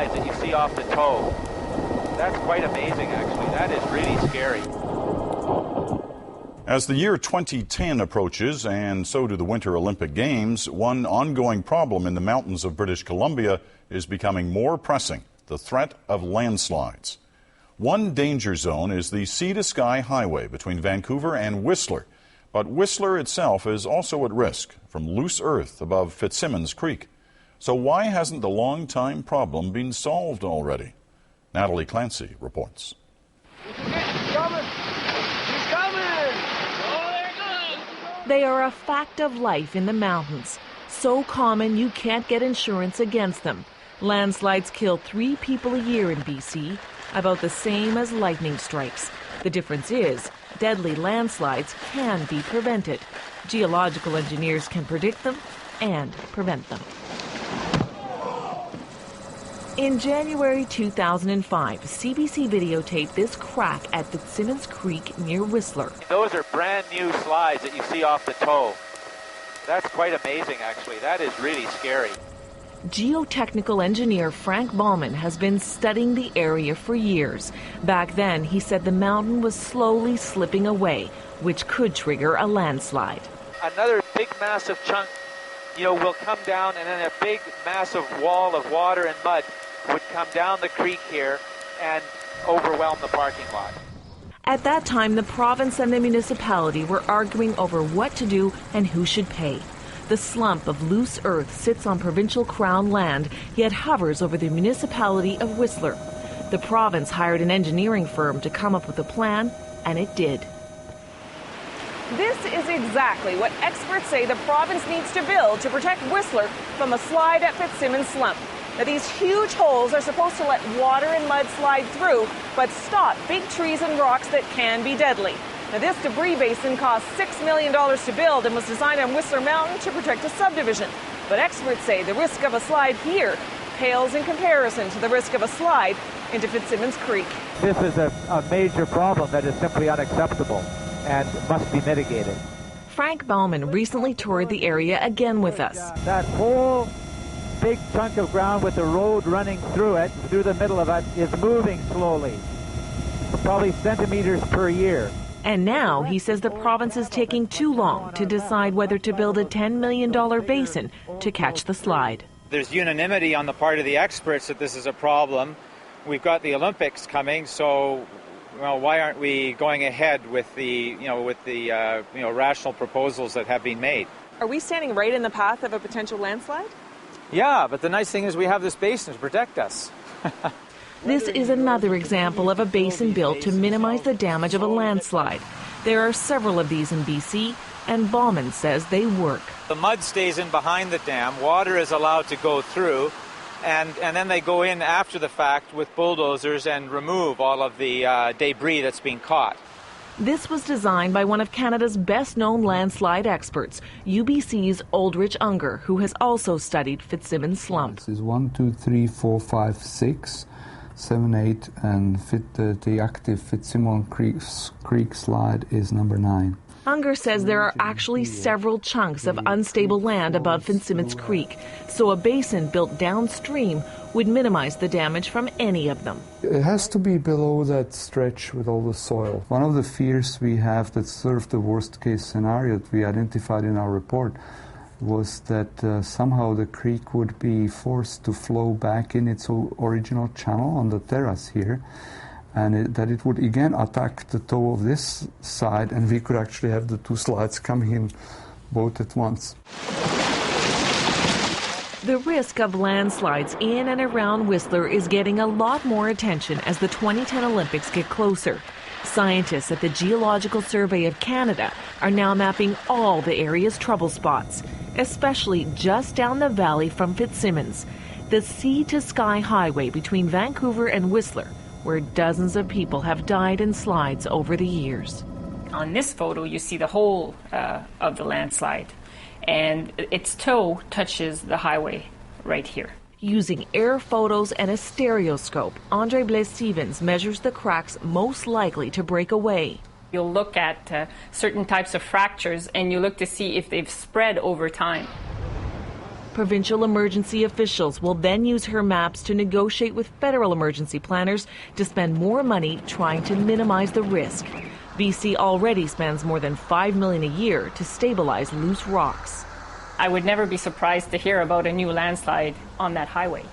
slides that you see off the toe. That's quite amazing, actually. That is really scary. As the year 2010 approaches, and so do the Winter Olympic Games, one ongoing problem in the mountains of British Columbia is becoming more pressing: the threat of landslides. One danger zone is the sea-to-sky highway between Vancouver and Whistler. But Whistler itself is also at risk from loose earth above Fitzsimmons Creek. So why hasn't the long-time problem been solved already? Natalie Clancy reports. They are a fact of life in the mountains, so common you can't get insurance against them. Landslides kill 3 people a year in BC, about the same as lightning strikes. The difference is, deadly landslides can be prevented. Geological engineers can predict them and prevent them. In January 2005, CBC videotaped this crack at Fitzsimmons Creek near Whistler. Those are brand new slides that you see off the toe. That's quite amazing, actually. That is really scary. Geotechnical engineer Frank Baumann has been studying the area for years. Back then, he said the mountain was slowly slipping away, which could trigger a landslide. Another big, massive chunk, will come down, and then a big, massive wall of water and mud would come down the creek here and overwhelm the parking lot. At that time, the province and the municipality were arguing over what to do and who should pay. The slump of loose earth sits on provincial Crown land, yet hovers over the municipality of Whistler. The province hired an engineering firm to come up with a plan, and it did. This is exactly what experts say the province needs to build to protect Whistler from a slide at Fitzsimmons Slump. Now, these huge holes are supposed to let water and mud slide through, but stop big trees and rocks that can be deadly. Now, this debris basin cost $6 million to build and was designed on Whistler Mountain to protect a subdivision. But experts say the risk of a slide here pales in comparison to the risk of a slide into Fitzsimmons Creek. This is a major problem that is simply unacceptable and must be mitigated. Frank Baumann recently toured the area again with us. That whole big chunk of ground with the road running through it, through the middle of it, is moving slowly, probably centimeters per year. And now he says the province is taking too long to decide whether to build a $10 million basin to catch the slide. There's unanimity on the part of the experts that this is a problem. We've got the Olympics coming, so why aren't we going ahead with the rational proposals that have been made? Are we standing right in the path of a potential landslide? Yeah, but the nice thing is we have this basin to protect us. This is another example of a basin built to minimize the damage of a landslide. There are several of these in BC, and Baumann says they work. The mud stays in behind the dam, water is allowed to go through, and then they go in after the fact with bulldozers and remove all of the debris that's being caught. This was designed by one of Canada's best-known landslide experts, UBC's Aldrich Unger, who has also studied Fitzsimmons Slump. This is 1, 2, 3, 4, 5, 6, 7, 8, and the active Fitzsimmons Creek slide is number 9. Unger says there are actually several chunks of unstable land above Fitzsimmons Creek, so a basin built downstream would minimize the damage from any of them. It has to be below that stretch with all the soil. One of the fears we have, that's sort of the worst-case scenario that we identified in our report, was that somehow the creek would be forced to flow back in its original channel on the terrace here, and that it would again attack the toe of this side, and we could actually have the two slides coming in both at once. The risk of landslides in and around Whistler is getting a lot more attention as the 2010 Olympics get closer. Scientists at the Geological Survey of Canada are now mapping all the area's trouble spots, especially just down the valley from Fitzsimmons, the sea-to-sky highway between Vancouver and Whistler, where dozens of people have died in slides over the years. On this photo, you see the whole of the landslide, and its toe touches the highway right here. Using air photos and a stereoscope, Andre Blaise-Stevens measures the cracks most likely to break away. You'll look at certain types of fractures, and you look to see if they've spread over time. Provincial emergency officials will then use her maps to negotiate with federal emergency planners to spend more money trying to minimize the risk. BC already spends more than $5 million a year to stabilize loose rocks. I would never be surprised to hear about a new landslide on that highway.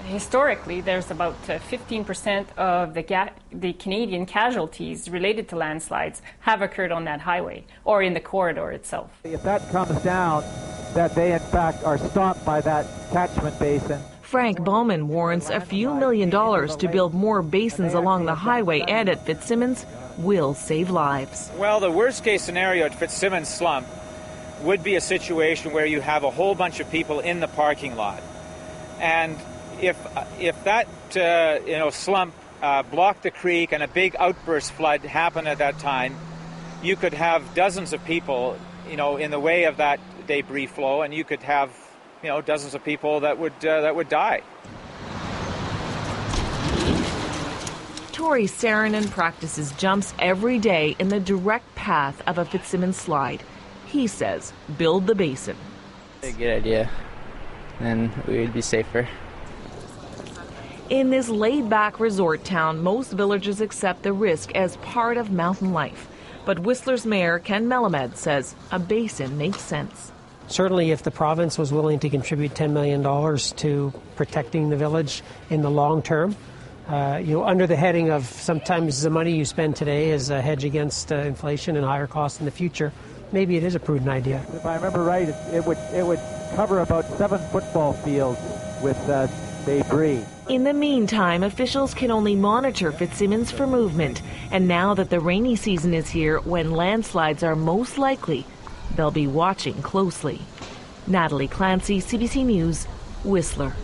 Historically, there's about 15% of the Canadian casualties related to landslides have occurred on that highway or in the corridor itself. If that comes down, that they in fact are stopped by that catchment basin. Frank Bowman warrants a few $1 million to build more basins along the highway and at Fitzsimmons will save lives. Well, the worst case scenario at Fitzsimmons Slump would be a situation where you have a whole bunch of people in the parking lot. And if that slump blocked the creek and a big outburst flood happened at that time, you could have dozens of people, in the way of that debris flow, and you could have, dozens of people that would die. Tori Saranen practices jumps every day in the direct path of a Fitzsimmons slide. He says, build the basin. A good idea, and we would be safer. In this laid-back resort town, most villagers accept the risk as part of mountain life. But Whistler's mayor, Ken Melamed, says a basin makes sense. Certainly, if the province was willing to contribute $10 million to protecting the village in the long term, under the heading of sometimes the money you spend today is a hedge against inflation and higher costs in the future, maybe it is a prudent idea. If I remember right, it would cover about 7 football fields with debris. In the meantime, officials can only monitor Fitzsimmons for movement. And now that the rainy season is here, when landslides are most likely, they'll be watching closely. Natalie Clancy, CBC News, Whistler.